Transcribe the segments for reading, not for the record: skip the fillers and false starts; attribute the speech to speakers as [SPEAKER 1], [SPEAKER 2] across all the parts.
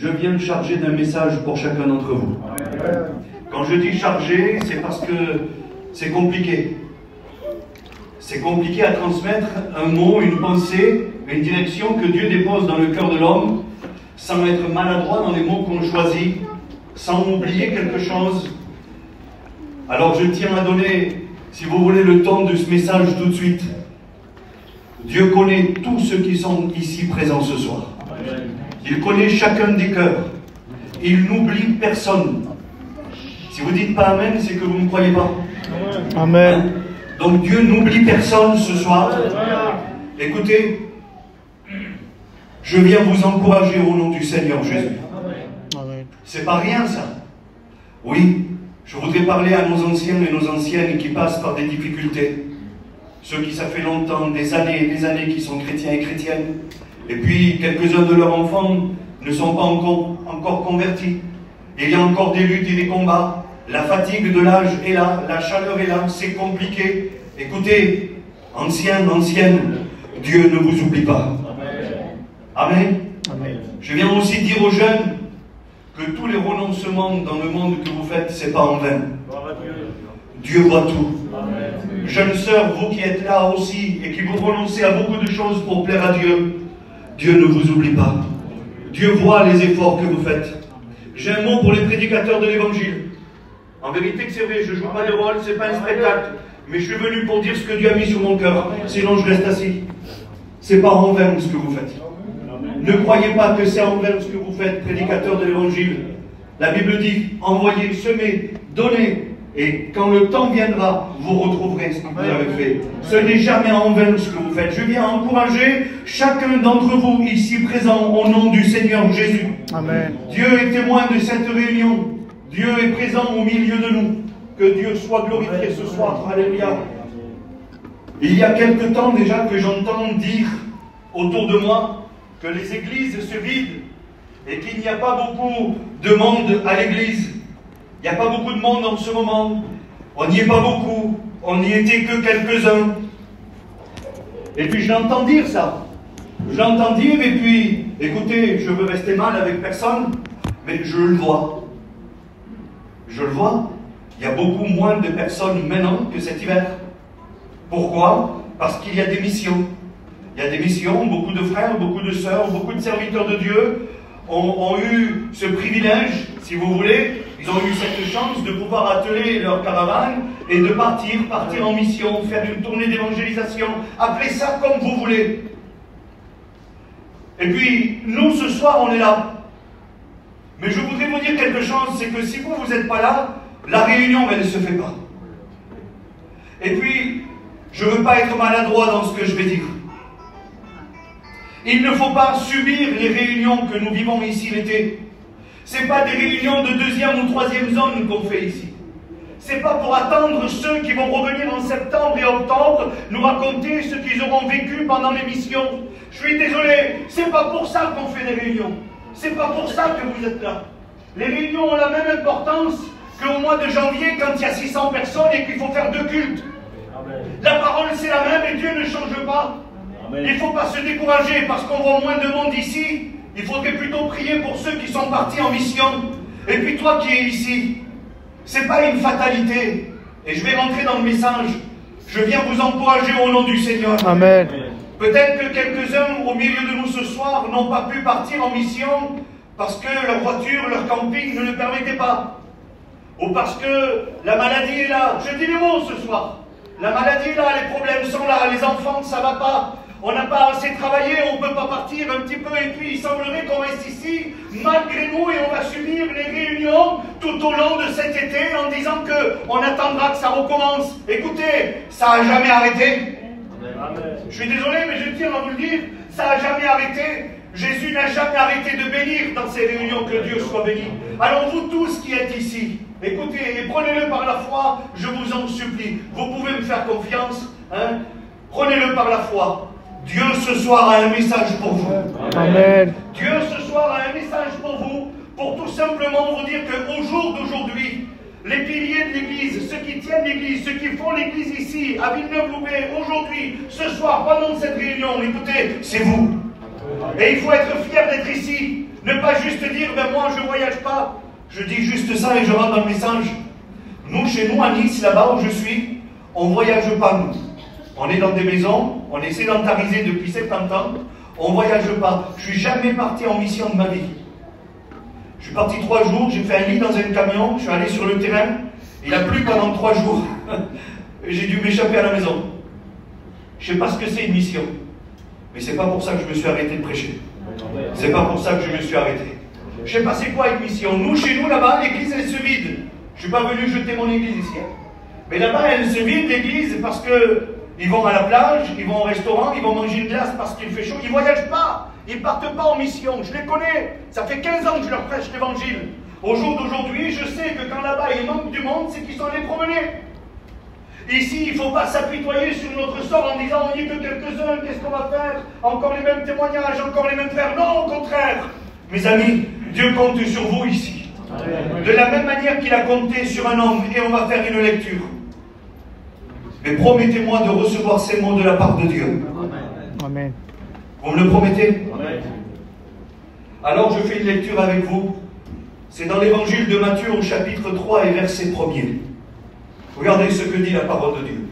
[SPEAKER 1] je viens chargé d'un message pour chacun d'entre vous. Quand je dis chargé, c'est parce que c'est compliqué. C'est compliqué à transmettre un mot, une pensée, une direction que Dieu dépose dans le cœur de l'homme, sans être maladroit dans les mots qu'on choisit, sans oublier quelque chose. Alors je tiens à donner, si vous voulez, le ton de ce message tout de suite. Dieu connaît tous ceux qui sont ici présents ce soir. Il connaît chacun des cœurs. Il n'oublie personne. Si vous dites pas Amen, c'est que vous ne croyez pas.
[SPEAKER 2] Amen.
[SPEAKER 1] Hein? Donc Dieu n'oublie personne ce soir. Écoutez, je viens vous encourager au nom du Seigneur Jésus. C'est pas rien ça. Oui, je voudrais parler à nos anciens et nos anciennes qui passent par des difficultés. Ceux qui ça fait longtemps, des années qui sont chrétiens et chrétiennes. Et puis quelques-uns de leurs enfants ne sont pas encore convertis. Il y a encore des luttes et des combats. La fatigue de l'âge est là, la chaleur est là, c'est compliqué. Écoutez, anciens, anciennes, Dieu ne vous oublie pas. Amen. Amen. Je viens aussi dire aux jeunes que tous les renoncements dans le monde que vous faites, c'est pas en vain. Dieu voit tout. Amen. Jeunes sœurs, vous qui êtes là aussi et qui vous renoncez à beaucoup de choses pour plaire à Dieu, Dieu ne vous oublie pas. Dieu voit les efforts que vous faites. J'ai un mot pour les prédicateurs de l'Évangile. En vérité que c'est vrai, je ne joue pas de rôle, c'est pas un spectacle. Mais je suis venu pour dire ce que Dieu a mis sur mon cœur. Sinon je reste assis. C'est pas en vain ce que vous faites. Ne croyez pas que c'est en vain ce que vous faites, prédicateurs de l'Évangile. La Bible dit, envoyez, semez, donnez. Et quand le temps viendra, vous retrouverez ce que vous avez fait. Ce n'est jamais en vain ce que vous faites. Je viens encourager chacun d'entre vous ici présent au nom du Seigneur Jésus. Amen. Dieu est témoin de cette réunion. Dieu est présent au milieu de nous. Que Dieu soit glorifié ce soir. Alléluia. Il y a quelque temps déjà que j'entends dire autour de moi que les églises se vident et qu'il n'y a pas beaucoup de monde à l'église. Il n'y a pas beaucoup de monde en ce moment. On n'y est pas beaucoup. On n'y était que quelques-uns. Et puis je l'entends dire ça. Je l'entends dire et puis, écoutez, je veux rester mal avec personne, mais je le vois. Je le vois. Il y a beaucoup moins de personnes maintenant que cet hiver. Pourquoi? Parce qu'il y a des missions. Il y a des missions, beaucoup de frères, beaucoup de sœurs, beaucoup de serviteurs de Dieu ont eu ce privilège, si vous voulez. Ils ont eu cette chance de pouvoir atteler leur caravane et de partir en mission, faire une tournée d'évangélisation. Appelez ça comme vous voulez. Et puis, nous, ce soir, on est là. Mais je voudrais vous dire quelque chose, c'est que si vous n'êtes pas là, la réunion, elle ne se fait pas. Et puis, je ne veux pas être maladroit dans ce que je vais dire. Il ne faut pas subir les réunions que nous vivons ici l'été. Ce n'est pas des réunions de deuxième ou troisième zone qu'on fait ici. Ce n'est pas pour attendre ceux qui vont revenir en septembre et octobre nous raconter ce qu'ils auront vécu pendant les missions. Je suis désolé, ce n'est pas pour ça qu'on fait des réunions. Ce n'est pas pour ça que vous êtes là. Les réunions ont la même importance qu'au mois de janvier quand il y a 600 personnes et qu'il faut faire 2 cultes. Amen. La parole c'est la même et Dieu ne change pas. Amen. Il ne faut pas se décourager parce qu'on voit moins de monde ici. Il faudrait plutôt prier pour ceux qui sont partis en mission. Et puis toi qui es ici, ce n'est pas une fatalité. Et je vais rentrer dans le message. Je viens vous encourager au nom du Seigneur.
[SPEAKER 2] Amen.
[SPEAKER 1] Peut-être que quelques-uns au milieu de nous ce soir n'ont pas pu partir en mission parce que leur voiture, leur camping ne le permettait pas. Ou parce que la maladie est là. Je dis les mots ce soir. La maladie est là, les problèmes sont là, les enfants, ça ne va pas. On n'a pas assez travaillé, on ne peut pas partir un petit peu. Et puis il semblerait qu'on reste ici malgré nous et on va subir les réunions tout au long de cet été en disant qu'on attendra que ça recommence. Écoutez, ça n'a jamais arrêté. Amen. Je suis désolé, mais je tiens à vous le dire, ça n'a jamais arrêté. Jésus n'a jamais arrêté de bénir dans ces réunions, que Dieu soit béni. Alors vous tous qui êtes ici, écoutez et prenez-le par la foi, je vous en supplie. Vous pouvez me faire confiance, hein? Prenez-le par la foi. Dieu ce soir a un message pour vous.
[SPEAKER 2] Amen.
[SPEAKER 1] Dieu ce soir a un message pour vous, pour tout simplement vous dire qu'au jour d'aujourd'hui, les piliers de l'Église, ceux qui tiennent l'Église, ceux qui font l'Église ici, à Villeneuve-Loubet, aujourd'hui, ce soir, pendant cette réunion, écoutez, c'est vous. Et il faut être fier d'être ici. Ne pas juste dire, ben moi je ne voyage pas. Je dis juste ça et je rentre dans le message. Nous, chez nous, à Nice, là-bas où je suis, on ne voyage pas, nous. On est dans des maisons, on est sédentarisé depuis 70 ans, on ne voyage pas. Je ne suis jamais parti en mission de ma vie. Je suis parti 3 jours, j'ai fait un lit dans un camion, je suis allé sur le terrain, il a plu pendant 3 jours. J'ai dû m'échapper à la maison. Je ne sais pas ce que c'est une mission. Mais ce n'est pas pour ça que je me suis arrêté de prêcher. C'est pas pour ça que je me suis arrêté. Je ne sais pas c'est quoi une mission. Nous, chez nous, là-bas, l'église, elle se vide. Je ne suis pas venu jeter mon église ici. Mais là-bas, elle se vide, l'église, parce qu'ils vont à la plage, ils vont au restaurant, ils vont manger une glace parce qu'il fait chaud. Ils ne voyagent pas. Ils ne partent pas en mission. Je les connais. Ça fait 15 ans que je leur prêche l'évangile. Au jour d'aujourd'hui, je sais que quand là-bas, il manque du monde, c'est qu'ils sont allés promener. Ici, il ne faut pas s'apitoyer sur notre sort en disant on n'y est que quelques-uns, qu'est-ce qu'on va faire? Encore les mêmes témoignages, encore les mêmes frères. Non, au contraire. Mes amis, Dieu compte sur vous ici. De la même manière qu'il a compté sur un homme, et on va faire une lecture. Mais promettez-moi de recevoir ces mots de la part de Dieu.
[SPEAKER 2] Amen.
[SPEAKER 1] Vous me le promettez?
[SPEAKER 3] Amen.
[SPEAKER 1] Alors je fais une lecture avec vous. C'est dans l'évangile de Matthieu au chapitre 3 et verset 1er. Regardez ce que dit la parole de Dieu.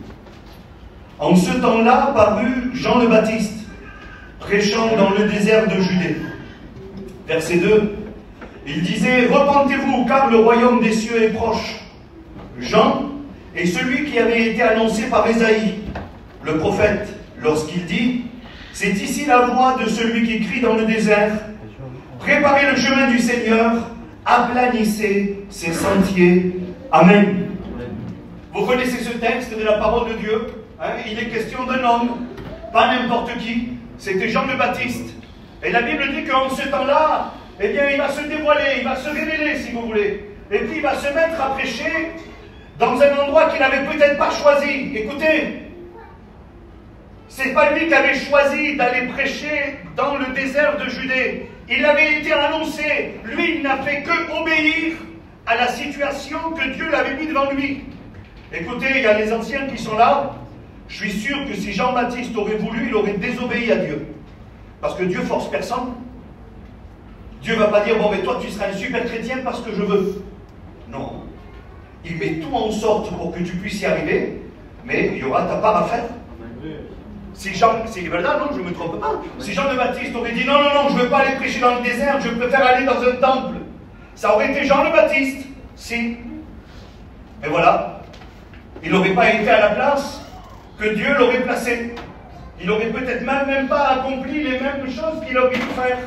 [SPEAKER 1] En ce temps-là parut Jean le Baptiste, prêchant dans le désert de Judée. Verset 2. Il disait, repentez-vous, car le royaume des cieux est proche. Jean est celui qui avait été annoncé par Ésaïe, le prophète, lorsqu'il dit, c'est ici la voix de celui qui crie dans le désert, préparez le chemin du Seigneur, aplanissez ses sentiers. Amen. Vous connaissez ce texte de la parole de Dieu, hein? Il est question d'un homme, pas n'importe qui, c'était Jean le Baptiste. Et la Bible dit qu'en ce temps-là, eh bien, il va se dévoiler, il va se révéler, si vous voulez. Et puis, il va se mettre à prêcher dans un endroit qu'il n'avait peut-être pas choisi. Écoutez, c'est pas lui qui avait choisi d'aller prêcher dans le désert de Judée. Il avait été annoncé. Lui, il n'a fait que obéir à la situation que Dieu l'avait mis devant lui. Écoutez, il y a les anciens qui sont là. Je suis sûr que si Jean-Baptiste aurait voulu, il aurait désobéi à Dieu. Parce que Dieu force personne. Dieu ne va pas dire, bon, mais toi, tu seras un super chrétien parce que je veux. Non. Il met tout en sorte pour que tu puisses y arriver, mais il y aura ta part à faire. Si Jean, là, non, je ne me trompe pas. Si Jean le Baptiste aurait dit, non, non, non, je ne veux pas aller prêcher dans le désert, je préfère aller dans un temple. Ça aurait été Jean le Baptiste. Si. Et voilà. Il n'aurait pas été à la place que Dieu l'aurait placé. Il n'aurait peut-être même pas accompli les mêmes choses qu'il aurait dû faire.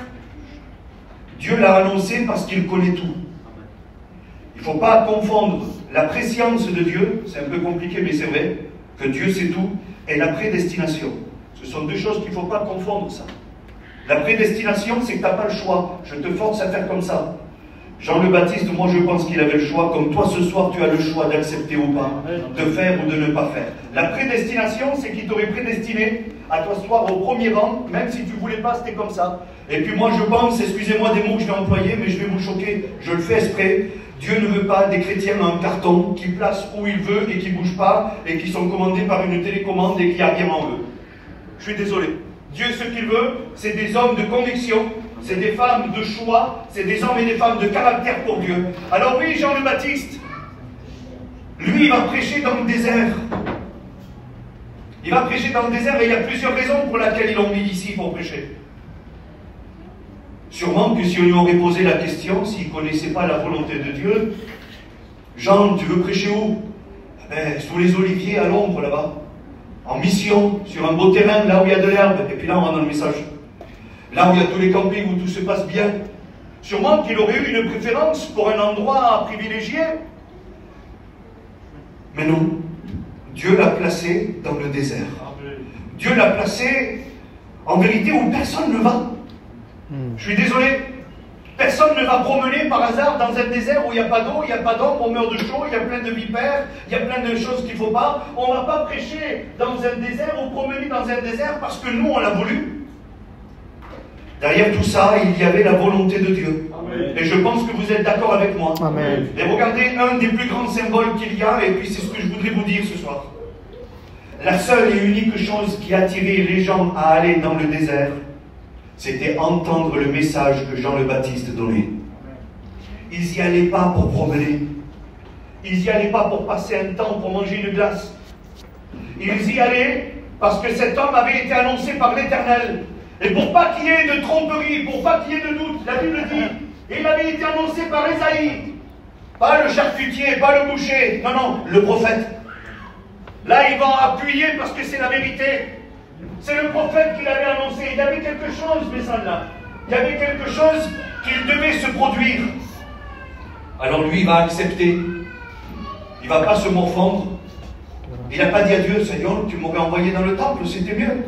[SPEAKER 1] Dieu l'a annoncé parce qu'il connaît tout. Il ne faut pas confondre la préscience de Dieu, c'est un peu compliqué mais c'est vrai, que Dieu sait tout, et la prédestination. Ce sont deux choses qu'il ne faut pas confondre, ça. La prédestination, c'est que tu n'as pas le choix. Je te force à faire comme ça. Jean le Baptiste, moi je pense qu'il avait le choix, comme toi ce soir tu as le choix d'accepter ou pas, de faire ou de ne pas faire. La prédestination, c'est qu'il t'aurait prédestiné à t'asseoir au premier rang, même si tu ne voulais pas, c'était comme ça. Et puis moi je pense, excusez-moi des mots que je vais employer, mais je vais vous choquer, je le fais exprès, Dieu ne veut pas des chrétiens en carton qui placent où il veut et qui ne bougent pas et qui sont commandés par une télécommande et qui a rien en eux. Je suis désolé. Dieu, ce qu'il veut, c'est des hommes de conviction, c'est des femmes de choix, c'est des hommes et des femmes de caractère pour Dieu. Alors oui, Jean le Baptiste, lui, il va prêcher dans le désert. Il va prêcher dans le désert et il y a plusieurs raisons pour lesquelles ils l'ont mis ici pour prêcher. Sûrement que si on lui aurait posé la question, s'il ne connaissait pas la volonté de Dieu, Jean, tu veux prêcher où? Sous les oliviers à l'ombre là-bas, en mission, sur un beau terrain, là où il y a de l'herbe, et puis là on rentre dans le message. Là où il y a tous les campings, où tout se passe bien. Sûrement qu'il aurait eu une préférence pour un endroit privilégié. Mais non, Dieu l'a placé dans le désert. Dieu l'a placé, en vérité, où personne ne va. Je suis désolé, personne ne va promener par hasard dans un désert où il n'y a pas d'eau, il n'y a pas d'ombre, on meurt de chaud, il y a plein de vipères, il y a plein de choses qu'il ne faut pas. On ne va pas prêcher dans un désert ou promener dans un désert parce que nous, on l'a voulu. Derrière tout ça, il y avait la volonté de Dieu. Amen. Et je pense que vous êtes d'accord avec moi.
[SPEAKER 2] Amen.
[SPEAKER 1] Et regardez un des plus grands symboles qu'il y a, et puis c'est ce que je voudrais vous dire ce soir. La seule et unique chose qui attirait les gens à aller dans le désert, c'était entendre le message que Jean le Baptiste donnait. Ils n'y allaient pas pour promener. Ils n'y allaient pas pour passer un temps, pour manger une glace. Ils y allaient parce que cet homme avait été annoncé par l'Éternel. Et pour pas qu'il y ait de tromperie, pour pas qu'il y ait de doute, la Bible dit, il avait été annoncé par Ésaïe. Pas le charcutier, pas le boucher, non, non, le prophète. Là, ils vont appuyer parce que c'est la vérité. C'est le prophète qui l'avait annoncé. Il y avait quelque chose, mes là. Il y avait quelque chose qu'il devait se produire. Alors lui, il va accepter. Il ne va pas se morfondre. Il n'a pas dit à Dieu, Seigneur, tu m'aurais envoyé dans le temple, c'était mieux.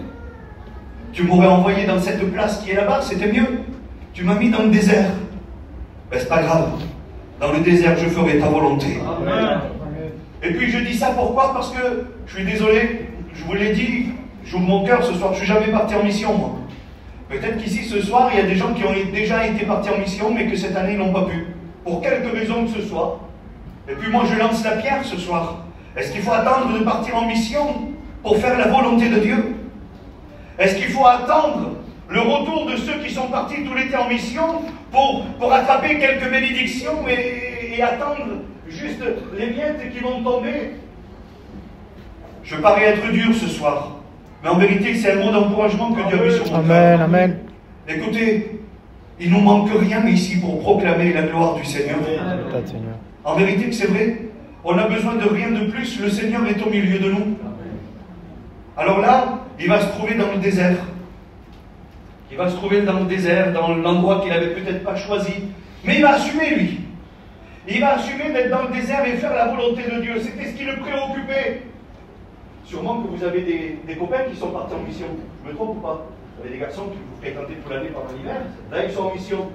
[SPEAKER 1] Tu m'aurais envoyé dans cette place qui est là-bas, c'était mieux. Tu m'as mis dans le désert. Ben, c'est pas grave. Dans le désert, je ferai ta volonté. Amen. Et puis je dis ça pourquoi? Parce que, je suis désolé, je vous l'ai dit, j'ouvre mon cœur ce soir, je ne suis jamais parti en mission, moi. Peut-être qu'ici, ce soir, il y a des gens qui ont déjà été partis en mission, mais que cette année, ils n'ont pas pu. Pour quelque raison que ce soit. Et puis moi, je lance la pierre ce soir. Est-ce qu'il faut attendre de partir en mission pour faire la volonté de Dieu? Est-ce qu'il faut attendre le retour de ceux qui sont partis tout l'été en mission pour attraper quelques bénédictions et attendre juste les miettes qui vont tomber? Je parais être dur ce soir, mais en vérité, c'est un mot d'encouragement que Dieu a mis sur mon cœur.
[SPEAKER 2] Amen, amen.
[SPEAKER 1] Écoutez, il ne nous manque rien ici pour proclamer la gloire du Seigneur. En vérité, c'est vrai. On n'a besoin de rien de plus. Le Seigneur est au milieu de nous. Alors là, il va se trouver dans le désert. Il va se trouver dans le désert, dans l'endroit qu'il n'avait peut-être pas choisi. Mais il va assumer, lui. Il va assumer d'être dans le désert et faire la volonté de Dieu. C'était ce qui le préoccupait. Sûrement que vous avez des copains qui sont partis en mission. Je me trompe ou pas? Vous avez des garçons que vous fréquentez toute l'année pendant l'hiver. Là, ils sont en mission.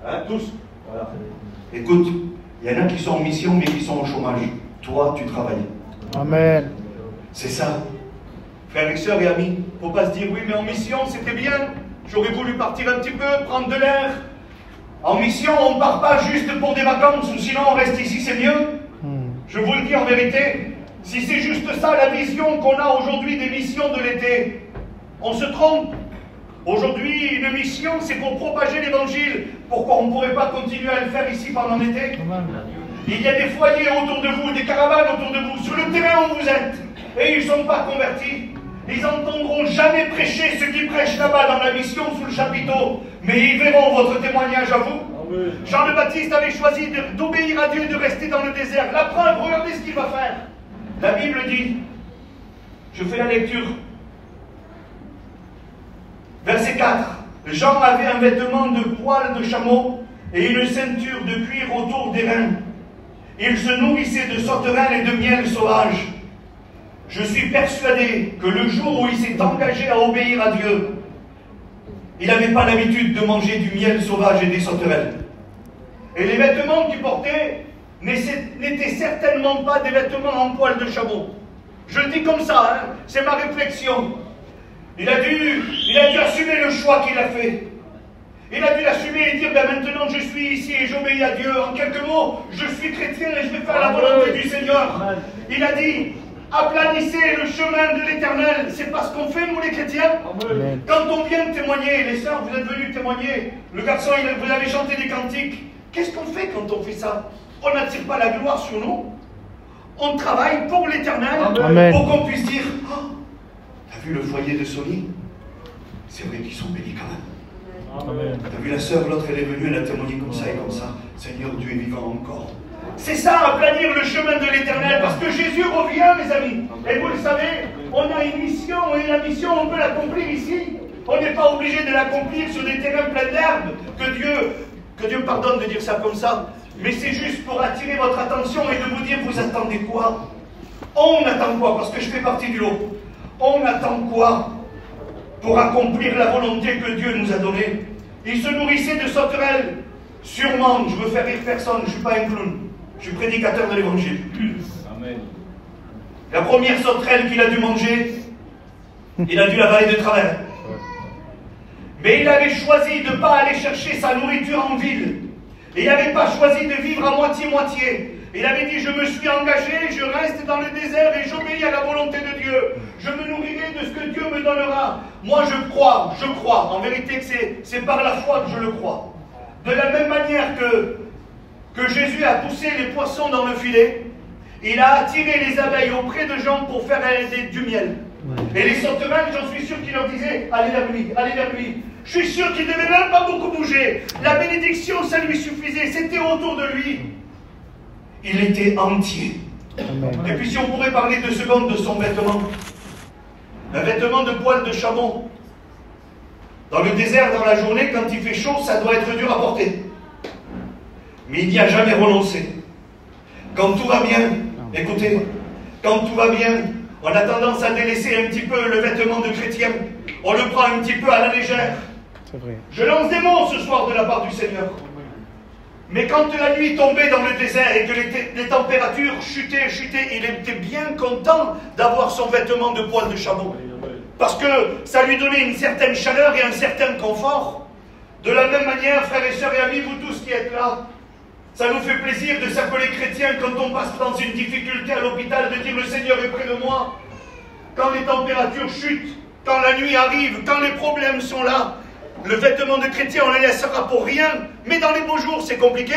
[SPEAKER 1] Hein, tous. Voilà. Écoute, il y en a qui sont en mission, mais qui sont au chômage. Toi, tu travailles.
[SPEAKER 2] Amen.
[SPEAKER 1] C'est ça. Frères et sœurs et amis, il ne faut pas se dire, oui, mais en mission, c'était bien. J'aurais voulu partir un petit peu, prendre de l'air. En mission, on ne part pas juste pour des vacances, ou sinon on reste ici, c'est mieux. Je vous le dis en vérité, si c'est juste ça la vision qu'on a aujourd'hui des missions de l'été, on se trompe. Aujourd'hui, une mission, c'est pour propager l'évangile. Pourquoi on ne pourrait pas continuer à le faire ici pendant l'été? Il y a des foyers autour de vous, des caravanes autour de vous, sur le terrain où vous êtes, et ils ne sont pas convertis. Ils n'entendront jamais prêcher ceux qui prêchent là-bas dans la mission sous le chapiteau, mais ils verront votre témoignage à vous. Amen. Jean le Baptiste avait choisi d'obéir à Dieu, de rester dans le désert. La preuve, regardez ce qu'il va faire. La Bible dit, je fais la lecture, verset 4. Jean avait un vêtement de poil de chameau et une ceinture de cuir autour des reins. Il se nourrissait de sauterelles et de miel sauvage. Je suis persuadé que le jour où il s'est engagé à obéir à Dieu, il n'avait pas l'habitude de manger du miel sauvage et des sauterelles. Et les vêtements qu'il portait n'étaient certainement pas des vêtements en poil de chameau. Je le dis comme ça, hein, c'est ma réflexion. Il a dû assumer le choix qu'il a fait. Il a dû l'assumer et dire, ben maintenant je suis ici et j'obéis à Dieu. En quelques mots, je suis chrétien et je vais faire la volonté du Seigneur. Il a dit, aplanissez le chemin de l'Éternel. C'est pas ce qu'on fait, nous les chrétiens. Amen. Quand on vient témoigner, les sœurs, vous êtes venus témoigner, le garçon, vous avez chanté des cantiques. Qu'est-ce qu'on fait quand on fait ça? On n'attire pas la gloire sur nous. On travaille pour l'Éternel, pour qu'on puisse dire, oh, t'as vu le foyer de Sony? C'est vrai qu'ils sont bénis quand même. T'as vu la sœur, l'autre, elle est venue, elle a témoigné comme ça et comme ça. Seigneur, Dieu est vivant encore. C'est ça, aplanir le chemin de l'Éternel, parce que Jésus revient, mes amis. Et vous le savez, on a une mission, et la mission, on peut l'accomplir ici. On n'est pas obligé de l'accomplir sur des terrains pleins d'herbes. Que Dieu pardonne de dire ça comme ça. Mais c'est juste pour attirer votre attention et de vous dire, vous attendez quoi? On attend quoi? Parce que je fais partie du lot. On attend quoi pour accomplir la volonté que Dieu nous a donnée? Il se nourrissait de sauterelles. Sûrement, je veux faire rire personne, je ne suis pas un clown. Je suis prédicateur de l'évangile. Amen. La première sauterelle qu'il a dû manger, il a dû l'avaler de travers. Mais il avait choisi de ne pas aller chercher sa nourriture en ville. Et il n'avait pas choisi de vivre à moitié-moitié. Il avait dit, je me suis engagé, je reste dans le désert et j'obéis à la volonté de Dieu. Je me nourrirai de ce que Dieu me donnera. Moi je crois, en vérité que c'est par la foi que je le crois. De la même manière que Jésus a poussé les poissons dans le filet, il a attiré les abeilles auprès de gens pour faire du miel. Et les sauterelles, j'en suis sûr qu'il leur disait, allez vers lui, allez vers lui. Je suis sûr qu'il ne devait même pas beaucoup bouger. La bénédiction, ça lui suffisait, c'était autour de lui. Il était entier. Amen. Et puis si on pourrait parler 2 secondes de son vêtement. Un vêtement de poil de chameau. Dans le désert, dans la journée, quand il fait chaud, ça doit être dur à porter. Mais il n'y a jamais renoncé. Quand tout va bien, écoutez, quand tout va bien, on a tendance à délaisser un petit peu le vêtement de chrétien. On le prend un petit peu à la légère. C'est vrai. Je lance des mots ce soir de la part du Seigneur. Mais quand la nuit tombait dans le désert et que les températures chutaient, il était bien content d'avoir son vêtement de poil de chameau. Parce que ça lui donnait une certaine chaleur et un certain confort. De la même manière, frères et sœurs et amis, vous tous qui êtes là, ça nous fait plaisir de s'appeler chrétiens quand on passe dans une difficulté à l'hôpital, de dire le Seigneur est près de moi. Quand les températures chutent, quand la nuit arrive, quand les problèmes sont là, le vêtement de chrétien, on le laissera pour rien. Mais dans les beaux jours, c'est compliqué.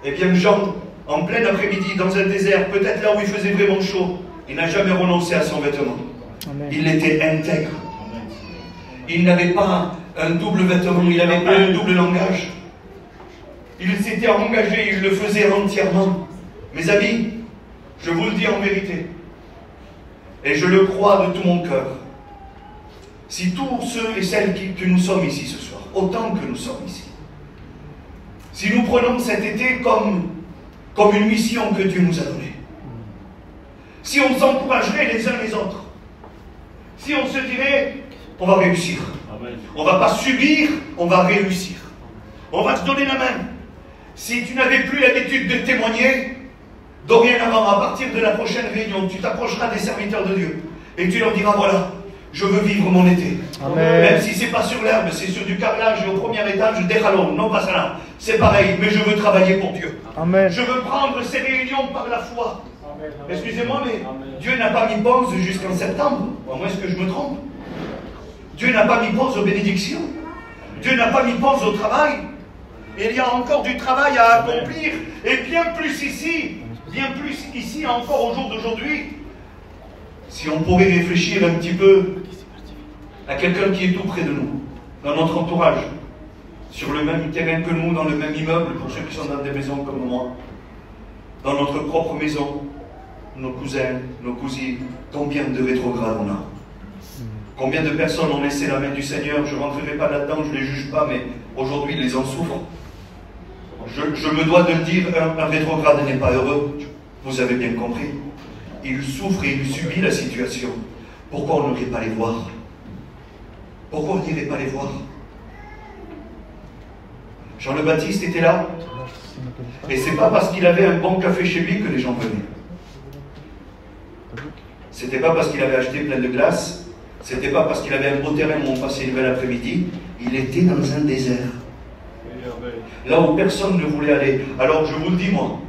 [SPEAKER 1] Eh bien, Jean, en plein après-midi, dans un désert, peut-être là où il faisait vraiment chaud, il n'a jamais renoncé à son vêtement. Amen. Il était intègre. Il n'avait pas un double vêtement, il n'avait pas un double langage. Il s'était engagé, il le faisait entièrement. Mes amis, je vous le dis en vérité, et je le crois de tout mon cœur, si tous ceux et celles que nous sommes ici ce soir, autant que nous sommes ici, si nous prenons cet été comme une mission que Dieu nous a donnée, si on s'encouragerait les uns les autres, si on se dirait, on va réussir, on ne va pas subir, on va réussir, on va se donner la main. Si tu n'avais plus l'habitude de témoigner, dorénavant, à partir de la prochaine réunion, tu t'approcheras des serviteurs de Dieu et tu leur diras, voilà, je veux vivre mon été. Amen. Même si ce n'est pas sur l'herbe, c'est sur du carrelage et au premier étage, des jalons, non pas ça là. C'est pareil, mais je veux travailler pour Dieu. Amen. Je veux prendre ces réunions par la foi. Excusez-moi, mais Amen. Dieu n'a pas mis pause jusqu'en septembre. À moins que je me trompe. Dieu n'a pas mis pause aux bénédictions. Dieu n'a pas mis pause au travail. Il y a encore du travail à accomplir. Et bien plus ici encore au jour d'aujourd'hui. Si on pourrait réfléchir un petit peu à quelqu'un qui est tout près de nous, dans notre entourage, sur le même terrain que nous, dans le même immeuble, pour ceux qui sont dans des maisons comme moi, dans notre propre maison, nos cousins, nos cousines, combien de rétrogrades on a? Combien de personnes ont laissé la main du Seigneur? Je ne rentrerai pas là-dedans, je ne les juge pas, mais aujourd'hui, ils en souffrent. Je me dois de le dire, un rétrograde n'est pas heureux. Vous avez bien compris. Il souffre et il subit la situation. Pourquoi on n'irait pas les voir? Pourquoi on n'irait pas les voir? Jean le Baptiste était là. Et c'est pas parce qu'il avait un bon café chez lui que les gens venaient. C'était pas parce qu'il avait acheté plein de glace. C'était pas parce qu'il avait un beau terrain où on passait une belle après-midi. Il était dans un désert. Là où personne ne voulait aller. Alors je vous le dis moi.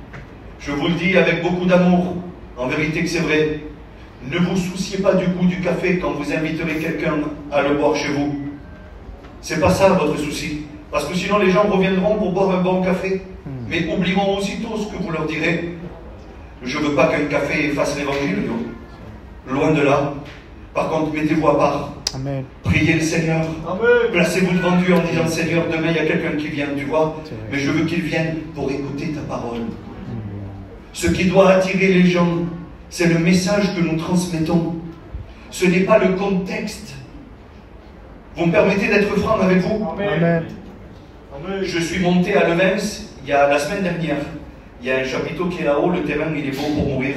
[SPEAKER 1] Je vous le dis avec beaucoup d'amour. En vérité que c'est vrai. Ne vous souciez pas du goût du café quand vous inviterez quelqu'un à le boire chez vous. C'est pas ça votre souci. Parce que sinon les gens reviendront pour boire un bon café. Mais oublieront aussitôt ce que vous leur direz. Je ne veux pas qu'un café efface l'évangile. Loin de là. Par contre, mettez-vous à part. Amen. Priez le Seigneur. Amen. Placez-vous devant Dieu en disant, Seigneur, demain il y a quelqu'un qui vient, tu vois. Mais je veux qu'il vienne pour écouter ta parole. Ce qui doit attirer les gens, c'est le message que nous transmettons. Ce n'est pas le contexte. Vous me permettez d'être franc avec vous? Amen. Je suis monté à Levens la semaine dernière. Il y a un chapiteau qui est là-haut, le terrain il est beau pour mourir.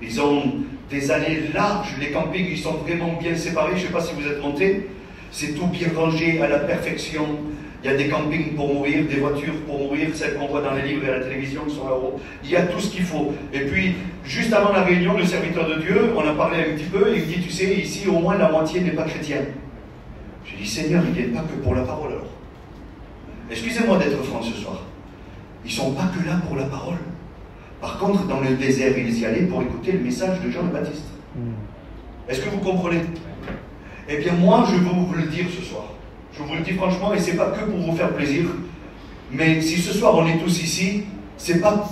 [SPEAKER 1] Ils ont des allées larges, les campings ils sont vraiment bien séparés. Je ne sais pas si vous êtes montés. C'est tout bien rangé à la perfection. Il y a des campings pour mourir, des voitures pour mourir, celles qu'on voit dans les livres et à la télévision qui sont là-haut. Il y a tout ce qu'il faut. Et puis, juste avant la réunion, le serviteur de Dieu, on a parlé un petit peu, et il me dit, tu sais, ici au moins la moitié n'est pas chrétienne. J'ai dit, Seigneur, il n'est pas que pour la parole alors. Excusez-moi d'être franc ce soir. Ils ne sont pas que là pour la parole. Par contre, dans le désert, ils y allaient pour écouter le message de Jean le Baptiste. Est-ce que vous comprenez? Eh bien, moi, je veux vous le dire ce soir. Je vous le dis franchement, et ce n'est pas que pour vous faire plaisir. Mais si ce soir on est tous ici, ce n'est pas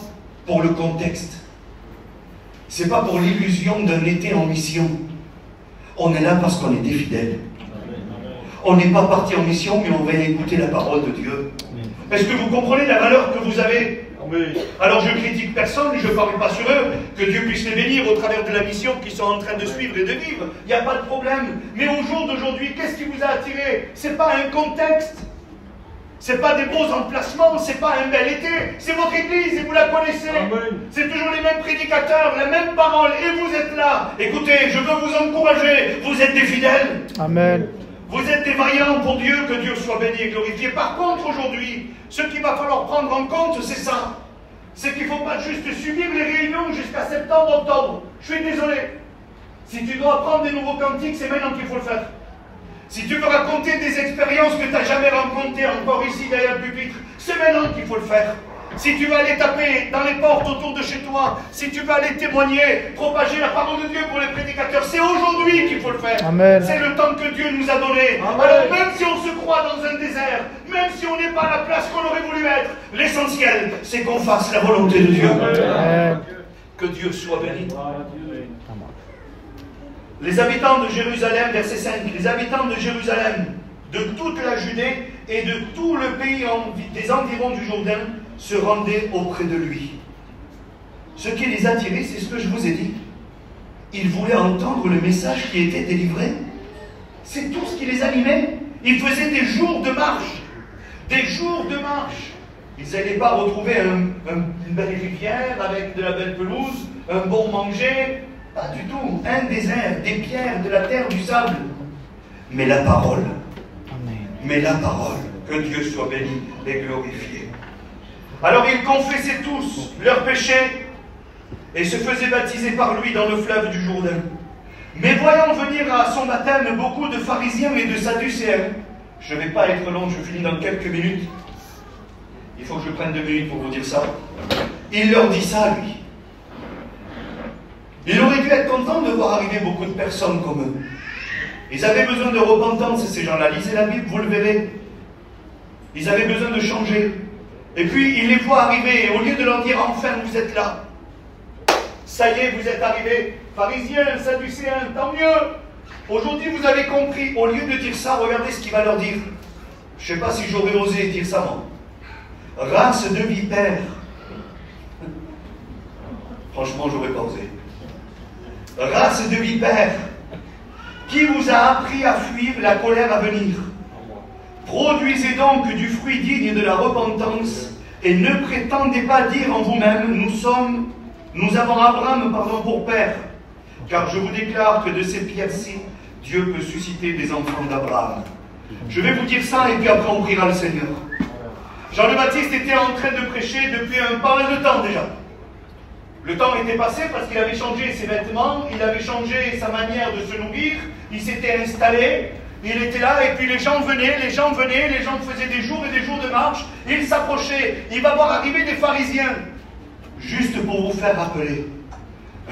[SPEAKER 1] pour le contexte. Ce n'est pas pour l'illusion d'un été en mission. On est là parce qu'on était fidèles. On n'est pas parti en mission, mais on va écouter la parole de Dieu. Est-ce que vous comprenez la valeur que vous avez? Alors je critique personne, je ne parle pas sur eux, que Dieu puisse les bénir au travers de la mission qu'ils sont en train de suivre et de vivre. Il n'y a pas de problème. Mais au jour d'aujourd'hui, qu'est-ce qui vous a attiré? Ce n'est pas un contexte. Ce n'est pas des beaux emplacements, ce n'est pas un bel été. C'est votre église et vous la connaissez. C'est toujours les mêmes prédicateurs, la même parole et vous êtes là. Écoutez, je veux vous encourager. Vous êtes des fidèles.
[SPEAKER 2] Amen.
[SPEAKER 1] Vous êtes des vaillants pour Dieu, que Dieu soit béni et glorifié. Par contre, aujourd'hui, ce qu'il va falloir prendre en compte, c'est ça. C'est qu'il ne faut pas juste subir les réunions jusqu'à septembre, octobre. Je suis désolé. Si tu dois apprendre des nouveaux cantiques, c'est maintenant qu'il faut le faire. Si tu veux raconter des expériences que tu n'as jamais rencontrées encore ici derrière le pupitre, c'est maintenant qu'il faut le faire. Si tu veux aller taper dans les portes autour de chez toi, si tu veux aller témoigner, propager la parole de Dieu pour les prédicateurs, c'est aujourd'hui qu'il faut le faire. C'est le temps que Dieu nous a donné. Amen. Alors même si on se croit dans un désert, même si on n'est pas à la place qu'on aurait voulu être, l'essentiel, c'est qu'on fasse la volonté de Dieu. Amen. Que Dieu soit béni. Les habitants de Jérusalem, verset 5, les habitants de Jérusalem, de toute la Judée et de tout le pays des environs du Jourdain, se rendaient auprès de lui. Ce qui les attirait, c'est ce que je vous ai dit. Ils voulaient entendre le message qui était délivré. C'est tout ce qui les animait. Ils faisaient des jours de marche. Des jours de marche. Ils n'allaient pas retrouver une belle rivière avec de la belle pelouse, un bon manger. Pas du tout. Un désert, des pierres, de la terre, du sable. Mais la parole. Mais la parole. Que Dieu soit béni et glorifié. Alors ils confessaient tous leurs péchés et se faisaient baptiser par lui dans le fleuve du Jourdain. Mais voyant venir à son baptême beaucoup de pharisiens et de sadducéens, je ne vais pas être long, je finis dans quelques minutes. Il faut que je prenne 2 minutes pour vous dire ça. Il leur dit ça, lui. Il aurait dû être content de voir arriver beaucoup de personnes comme eux. Ils avaient besoin de repentance, ces gens-là. Lisez la Bible, vous le verrez. Ils avaient besoin de changer. Et puis, il les voit arriver, et au lieu de leur dire, enfin, vous êtes là. Ça y est, vous êtes arrivés. Pharisiens, sadducéens, tant mieux. Aujourd'hui, vous avez compris. Au lieu de dire ça, regardez ce qu'il va leur dire. Je ne sais pas si j'aurais osé dire ça, moi. Race de vipères. Franchement, j'aurais pas osé. Race de vipères. Qui vous a appris à fuir la colère à venir? Produisez donc du fruit digne de la repentance et ne prétendez pas dire en vous-même, nous avons Abraham pour père. Car je vous déclare que de ces pierres-ci, Dieu peut susciter des enfants d'Abraham. Je vais vous dire ça et puis après on priera le Seigneur. Jean le Baptiste était en train de prêcher depuis pas mal de temps déjà. Le temps était passé parce qu'il avait changé ses vêtements, il avait changé sa manière de se nourrir, il s'était installé. Il était là et puis les gens venaient, les gens faisaient des jours et des jours de marche, il s'approchait, il va voir arriver des pharisiens. Juste pour vous faire rappeler,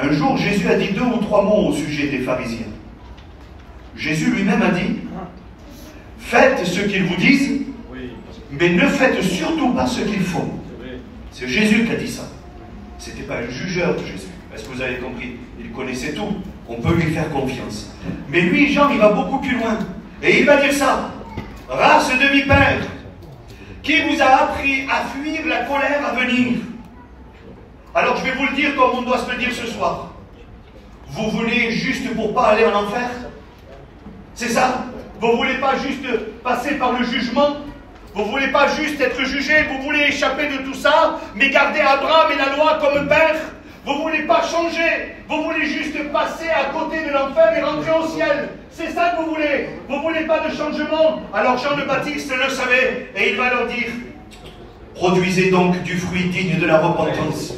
[SPEAKER 1] un jour Jésus a dit 2 ou 3 mots au sujet des pharisiens. Jésus lui-même a dit, faites ce qu'ils vous disent, mais ne faites surtout pas ce qu'ils font. C'est Jésus qui a dit ça. Ce n'était pas un jugeur de Jésus. Est-ce que vous avez compris? Il connaissait tout. On peut lui faire confiance. Mais lui, Jean, il va beaucoup plus loin. Et il va dire ça. Race de vipères, qui vous a appris à fuir la colère à venir? Alors je vais vous le dire comme on doit se le dire ce soir. Vous voulez juste pour pas aller en enfer? C'est ça? Vous voulez pas juste passer par le jugement? Vous voulez pas juste être jugé? Vous voulez échapper de tout ça, mais garder Abraham et la loi comme père? Vous voulez pas changer? Vous voulez juste passer à côté de l'enfer et rentrer au ciel? C'est ça que vous voulez? Vous voulez pas de changement? Alors Jean le Baptiste le savait, et il va leur dire, produisez donc du fruit digne de la repentance.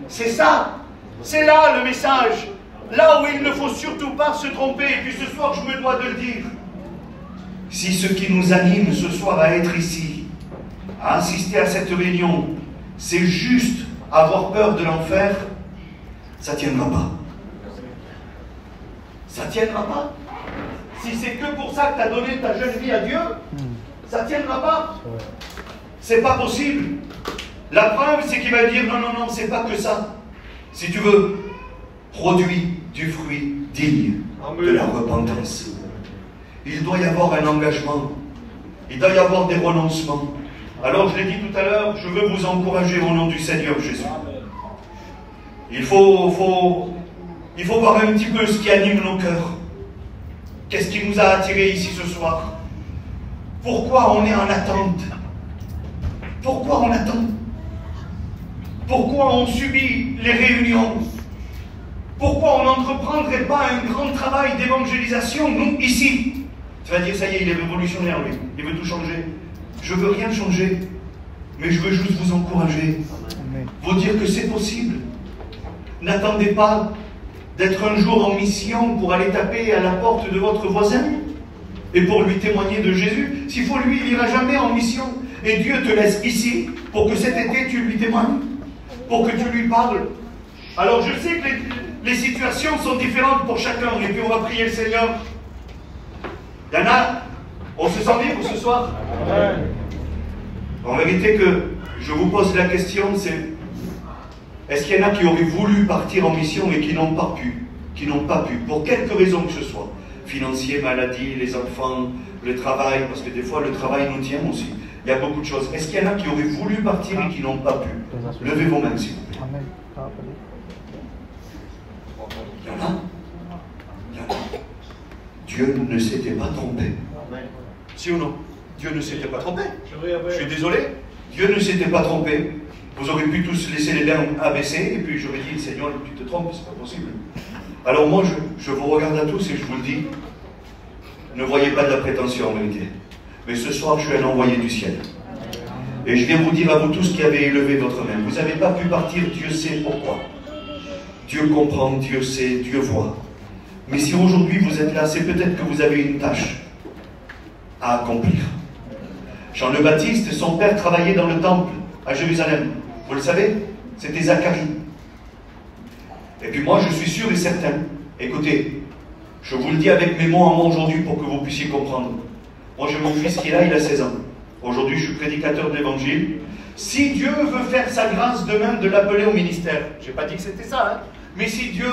[SPEAKER 1] C'est ça, c'est là le message, là où il ne faut surtout pas se tromper. Et puis ce soir, je me dois de le dire. Si ce qui nous anime ce soir à être ici, à assister à cette réunion, c'est juste avoir peur de l'enfer, ça ne tiendra pas. Ça ne tiendra pas. Si c'est que pour ça que tu as donné ta jeune vie à Dieu, ça ne tiendra pas. C'est pas possible. La preuve, c'est qu'il va dire non, non, non, c'est pas que ça. Si tu veux, produis du fruit digne de la repentance. Il doit y avoir un engagement. Il doit y avoir des renoncements. Alors, je l'ai dit tout à l'heure, je veux vous encourager au nom du Seigneur Jésus. Il faut voir un petit peu ce qui anime nos cœurs. Qu'est-ce qui nous a attirés ici ce soir? Pourquoi on est en attente? Pourquoi on attend? Pourquoi on subit les réunions? Pourquoi on n'entreprendrait pas un grand travail d'évangélisation, nous, ici? Tu vas dire, ça y est, il est révolutionnaire, lui. Il veut tout changer. Je ne veux rien changer, mais je veux juste vous encourager. Vous dire que c'est possible. N'attendez pas d'être un jour en mission pour aller taper à la porte de votre voisin et pour lui témoigner de Jésus. S'il faut, lui, il n'ira jamais en mission. Et Dieu te laisse ici pour que cet été, tu lui témoignes, pour que tu lui parles. Alors, je sais que les situations sont différentes pour chacun, et puis on va prier le Seigneur. Il y en a, on se sent libre ce soir? En vérité, que je vous pose la question, c'est: est-ce qu'il y en a qui auraient voulu partir en mission et qui n'ont pas pu, pour quelque raison que ce soit, financier, maladie, les enfants, le travail, parce que des fois le travail nous tient aussi. Il y a beaucoup de choses. Est-ce qu'il y en a qui auraient voulu partir et qui n'ont pas pu? Levez vos mains, s'il vous plaît. Il y en a. Il y en a. Dieu ne s'était pas trompé. Si ou non? Dieu ne s'était pas trompé. Je suis désolé. Dieu ne s'était pas trompé. Vous aurez pu tous laisser les mains abaissées et puis j'aurais dit: Seigneur, tu te trompes, c'est pas possible. Alors moi, je vous regarde à tous et je vous le dis, ne voyez pas de la prétention en vérité. Mais ce soir, je suis un envoyé du ciel. Et je viens vous dire à vous tous qui avez élevé votre main, vous n'avez pas pu partir, Dieu sait pourquoi. Dieu comprend, Dieu sait, Dieu voit. Mais si aujourd'hui vous êtes là, c'est peut-être que vous avez une tâche à accomplir. Jean le Baptiste, son père travaillait dans le temple à Jérusalem. Vous le savez, c'était Zacharie. Et puis moi, je suis sûr et certain, écoutez, je vous le dis avec mes mots en moi aujourd'hui pour que vous puissiez comprendre. Moi, j'ai mon fils qui est là, il a 16 ans. Aujourd'hui, je suis prédicateur de l'évangile. Si Dieu veut faire sa grâce demain de l'appeler au ministère, je n'ai pas dit que c'était ça, hein, mais si Dieu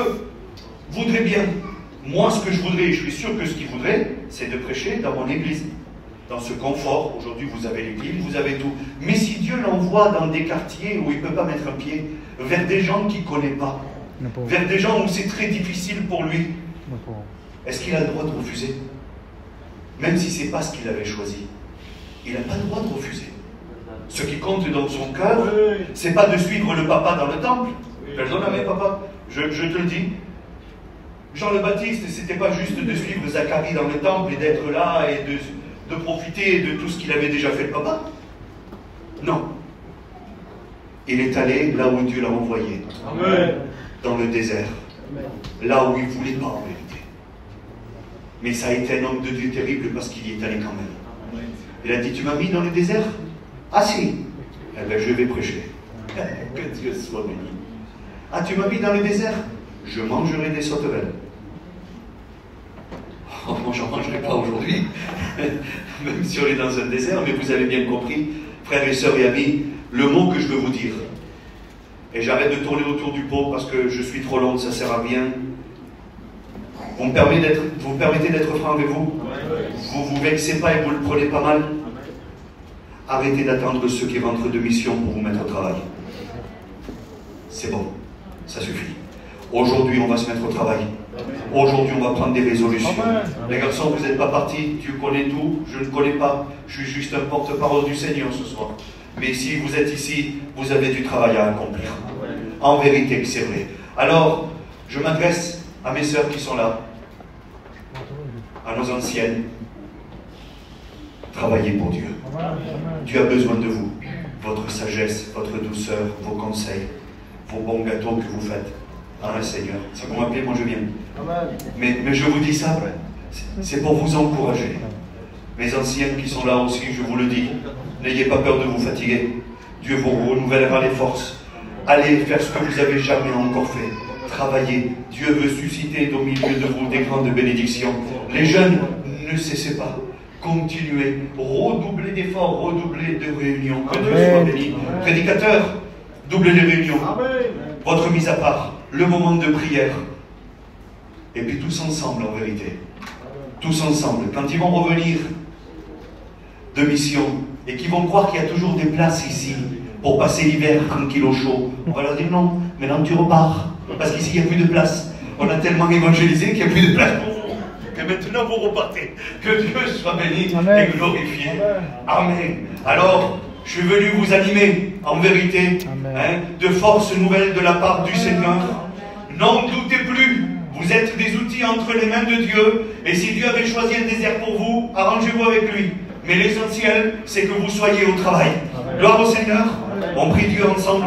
[SPEAKER 1] voudrait bien, moi, ce que je voudrais, je suis sûr que ce qu'il voudrait, c'est de prêcher dans mon église. Dans ce confort, aujourd'hui vous avez l'église, vous avez tout. Mais si Dieu l'envoie dans des quartiers où il ne peut pas mettre un pied, vers des gens qu'il ne connaît pas, vers des gens où c'est très difficile pour lui, est-ce qu'il a le droit de refuser? Même si ce n'est pas ce qu'il avait choisi. Il n'a pas le droit de refuser. Ce qui compte dans son cœur, ce n'est pas de suivre le papa dans le temple. Pardonne-moi, papa, je te le dis. Jean le Baptiste, ce n'était pas juste de suivre Zacharie dans le temple et d'être là et de profiter de tout ce qu'il avait déjà fait le papa. Non. Il est allé là où Dieu l'a envoyé. Amen. Dans le désert. Amen. Là où il ne voulait pas en vérité. Mais ça a été un homme de Dieu terrible parce qu'il y est allé quand même. Amen. Il a dit: tu m'as mis dans le désert? Ah si. Eh bien je vais prêcher. Que Dieu soit béni. Ah, tu m'as mis dans le désert? Je mangerai des sauterelles. Oh, moi, j'en mangerai pas aujourd'hui, même si on est dans un désert, mais vous avez bien compris, frères et sœurs et amis, le mot que je veux vous dire. Et j'arrête de tourner autour du pot parce que je suis trop long, ça ne sert à rien. Vous me permettez d'être franc avec vous? Vous ne vous vexez pas et vous le prenez pas mal? Arrêtez d'attendre ceux qui rentrent de mission pour vous mettre au travail. C'est bon, ça suffit. Aujourd'hui, on va se mettre au travail. Aujourd'hui, on va prendre des résolutions. Les garçons, vous n'êtes pas partis, tu connais tout, je ne connais pas. Je suis juste un porte-parole du Seigneur ce soir. Mais si vous êtes ici, vous avez du travail à accomplir. En vérité que c'est vrai. Alors, je m'adresse à mes sœurs qui sont là, à nos anciennes. Travaillez pour Dieu. Dieu a besoin de vous. Votre sagesse, votre douceur, vos conseils, vos bons gâteaux que vous faites. Ah, Seigneur, si vous m'appelez, moi je viens. Mais je vous dis ça, c'est pour vous encourager. Mes anciennes qui sont là aussi, je vous le dis, n'ayez pas peur de vous fatiguer. Dieu vous renouvellera les forces. Allez faire ce que vous n'avez jamais encore fait. Travaillez. Dieu veut susciter au milieu de vous des grandes bénédictions. Les jeunes, ne cessez pas. Continuez. Redoublez d'efforts, redoublez de réunions. Que Dieu soit béni. Prédicateurs, doublez les réunions. Votre mise à part, le moment de prière. Et puis tous ensemble, en vérité. Tous ensemble. Quand ils vont revenir de mission et qu'ils vont croire qu'il y a toujours des places ici pour passer l'hiver tranquille au chaud, on va leur dire non, maintenant tu repars. Parce qu'ici il n'y a plus de place. On a tellement évangélisé qu'il n'y a plus de place pour vous. Que maintenant vous repartez. Que Dieu soit béni et glorifié. Amen. Alors, je suis venu vous animer, en vérité, de forces nouvelles de la part du Seigneur. N'en doutez plus. Vous êtes des outils entre les mains de Dieu. Et si Dieu avait choisi un désert pour vous, arrangez-vous avec lui. Mais l'essentiel, c'est que vous soyez au travail. Gloire au Seigneur. On prie Dieu ensemble.